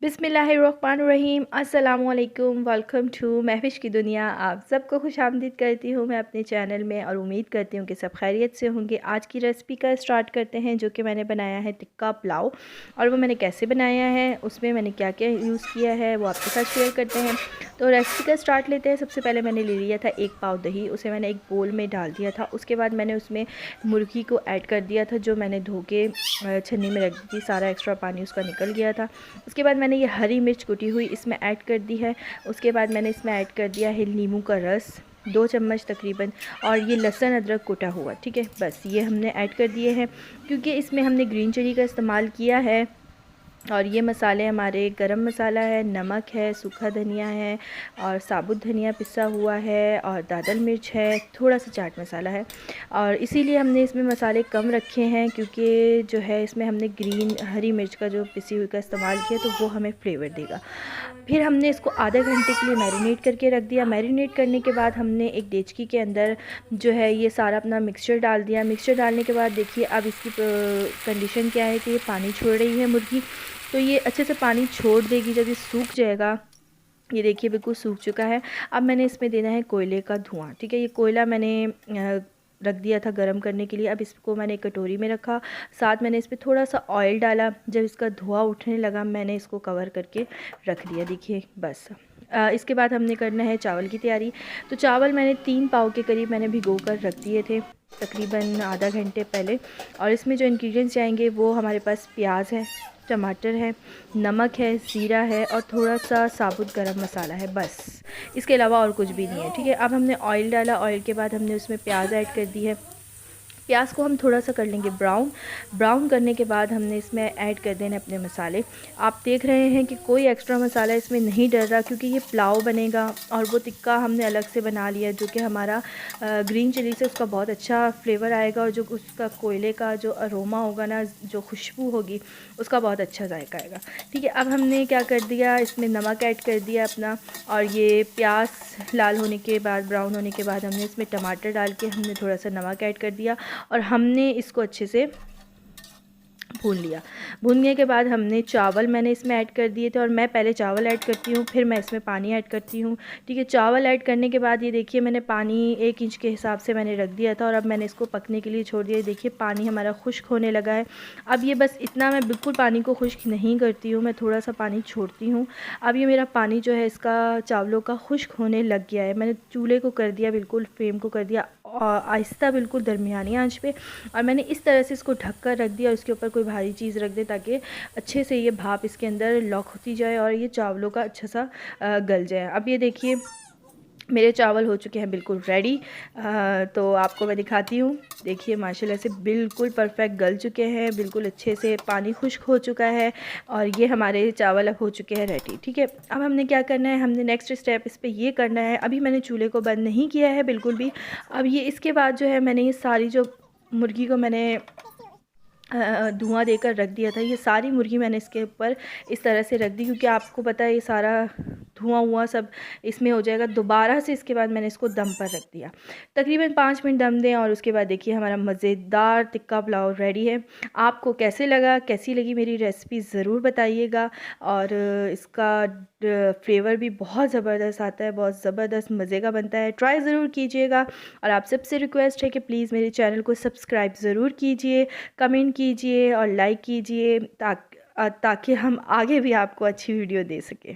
बिस्मिल्लाहिर्रहमानिर्रहीम अस्सलामुअलैकुम। Welcome to Mahwish की दुनिया। आप सबको खुशामदीद करती हूँ मैं अपने चैनल में और उम्मीद करती हूँ कि सब खैरियत से होंगे। आज की रेसिपी का स्टार्ट करते हैं, जो कि मैंने बनाया है टिक्का पुलाव। और वो मैंने कैसे बनाया है, उसमें मैंने क्या क्या यूज़ किया है, वो आपके साथ शेयर करते हैं। तो रेसिपी का स्टार्ट लेते हैं। सबसे पहले मैंने ले लिया था 1 पाव दही, उसे मैंने एक बोल में डाल दिया था। उसके बाद मैंने उसमें मुर्गी को ऐड कर दिया था, जो मैंने धो के छन्नी में रख दी थी। सारा एक्स्ट्रा पानी उसका निकल गया था। उसके बाद मैंने ये हरी मिर्च कुटी हुई इसमें ऐड कर दी है। उसके बाद मैंने इसमें ऐड कर दिया है नींबू का रस 2 चम्मच तकरीबन, और ये लहसुन अदरक कुटा हुआ। ठीक है, बस ये हमने ऐड कर दिए हैं, क्योंकि इसमें हमने ग्रीन चिली का इस्तेमाल किया है। और ये मसाले हमारे गरम मसाला है, नमक है, सूखा धनिया है, और साबुत धनिया पिसा हुआ है, और दादल मिर्च है, थोड़ा सा चाट मसाला है। और इसीलिए हमने इसमें मसाले कम रखे हैं, क्योंकि जो है इसमें हमने ग्रीन हरी मिर्च का जो पिसी हुई का इस्तेमाल किया, तो वो हमें फ्लेवर देगा। फिर हमने इसको आधे घंटे के लिए मैरिनेट करके रख दिया। मैरिनेट करने के बाद हमने एक डेचकी के अंदर जो है ये सारा अपना मिक्सचर डाल दिया। मिक्सचर डालने के बाद देखिए अब इसकी कंडीशन क्या है कि ये पानी छोड़ रही है मुर्गी। तो ये अच्छे से पानी छोड़ देगी जब ये सूख जाएगा। ये देखिए बिल्कुल सूख चुका है। अब मैंने इसमें देना है कोयले का धुआं। ठीक है, ये कोयला मैंने रख दिया था गरम करने के लिए। अब इसको मैंने एक कटोरी में रखा, साथ मैंने इस पर थोड़ा सा ऑयल डाला। जब इसका धुआं उठने लगा, मैंने इसको कवर करके रख दिया। देखिए बस इसके बाद हमने करना है चावल की तैयारी। तो चावल मैंने 3 पाव के करीब मैंने भिगो कर रख दिए थे तकरीबन आधा घंटे पहले। और इसमें जो इंग्रेडिएंट्स जाएंगे वो हमारे पास प्याज है, टमाटर है, नमक है, ज़ीरा है, और थोड़ा सा साबुत गरम मसाला है, बस। इसके अलावा और कुछ भी नहीं है। ठीक है, अब हमने ऑयल डाला। ऑयल के बाद हमने उसमें प्याज ऐड कर दी है। प्याज को हम थोड़ा सा कर लेंगे ब्राउन। ब्राउन करने के बाद हमने इसमें ऐड कर देने अपने मसाले। आप देख रहे हैं कि कोई एक्स्ट्रा मसाला इसमें नहीं डल रहा, क्योंकि ये पुलाव बनेगा और वो टिक्का हमने अलग से बना लिया, जो कि हमारा ग्रीन चिली से उसका बहुत अच्छा फ्लेवर आएगा, और जो उसका कोयले का जो अरोमा होगा ना, जो खुशबू होगी, उसका बहुत अच्छा जायका आएगा। ठीक है, अब हमने क्या कर दिया, इसमें नमक ऐड कर दिया अपना। और ये प्याज लाल होने के बाद, ब्राउन होने के बाद, हमने इसमें टमाटर डाल के हमने थोड़ा सा नमक ऐड कर दिया, और हमने इसको अच्छे से भून लिया। भूनने के बाद हमने चावल मैंने इसमें ऐड कर दिए थे, और मैं पहले चावल ऐड करती हूँ, फिर मैं इसमें पानी ऐड करती हूँ। ठीक है, चावल ऐड करने के बाद ये देखिए मैंने पानी 1 इंच के हिसाब से मैंने रख दिया था, और अब मैंने इसको पकने के लिए छोड़ दिया। देखिए पानी हमारा खुश्क होने लगा है। अब ये बस इतना, मैं बिल्कुल पानी को खुश्क नहीं करती हूँ, मैं थोड़ा सा पानी छोड़ती हूँ। अब ये मेरा पानी जो है इसका चावलों का खुश्क होने लग गया है। मैंने चूल्हे को कर दिया, बिल्कुल फ्लेम को कर दिया आहिस्ता, बिल्कुल दरमियानी आंच पे, और मैंने इस तरह से इसको ढक कर रख दिया। और इसके ऊपर कोई भारी चीज़ रख दे, ताकि अच्छे से ये भाप इसके अंदर लॉक होती जाए और ये चावलों का अच्छा सा गल जाए। अब ये देखिए मेरे चावल हो चुके हैं बिल्कुल रेडी। तो आपको मैं दिखाती हूँ। देखिए माशाल्लाह से बिल्कुल परफेक्ट गल चुके हैं, बिल्कुल अच्छे से पानी खुश्क हो चुका है, और ये हमारे चावल अब हो चुके हैं रेडी। ठीक है, अब हमने क्या करना है, हमने नेक्स्ट स्टेप इस पे ये करना है। अभी मैंने चूल्हे को बंद नहीं किया है बिल्कुल भी। अब ये इसके बाद जो है मैंने ये सारी जो मुर्गी को मैंने धुआं देकर रख दिया था, ये सारी मुर्गी मैंने इसके ऊपर इस तरह से रख दी, क्योंकि आपको पता है ये सारा धुआं हुआ सब इसमें हो जाएगा। दोबारा से इसके बाद मैंने इसको दम पर रख दिया। तकरीबन 5 मिनट दम दें, और उसके बाद देखिए हमारा मज़ेदार टिक्का पुलाव रेडी है। आपको कैसे लगा, कैसी लगी मेरी रेसिपी, ज़रूर बताइएगा। और इसका फ्लेवर भी बहुत ज़बरदस्त आता है, बहुत ज़बरदस्त मज़े का बनता है। ट्राई ज़रूर कीजिएगा। और आप सबसे रिक्वेस्ट है कि प्लीज़ मेरे चैनल को सब्सक्राइब ज़रूर कीजिए, कमेंट कीजिए और लाइक कीजिए, ताकि हम आगे भी आपको अच्छी वीडियो दे सकें।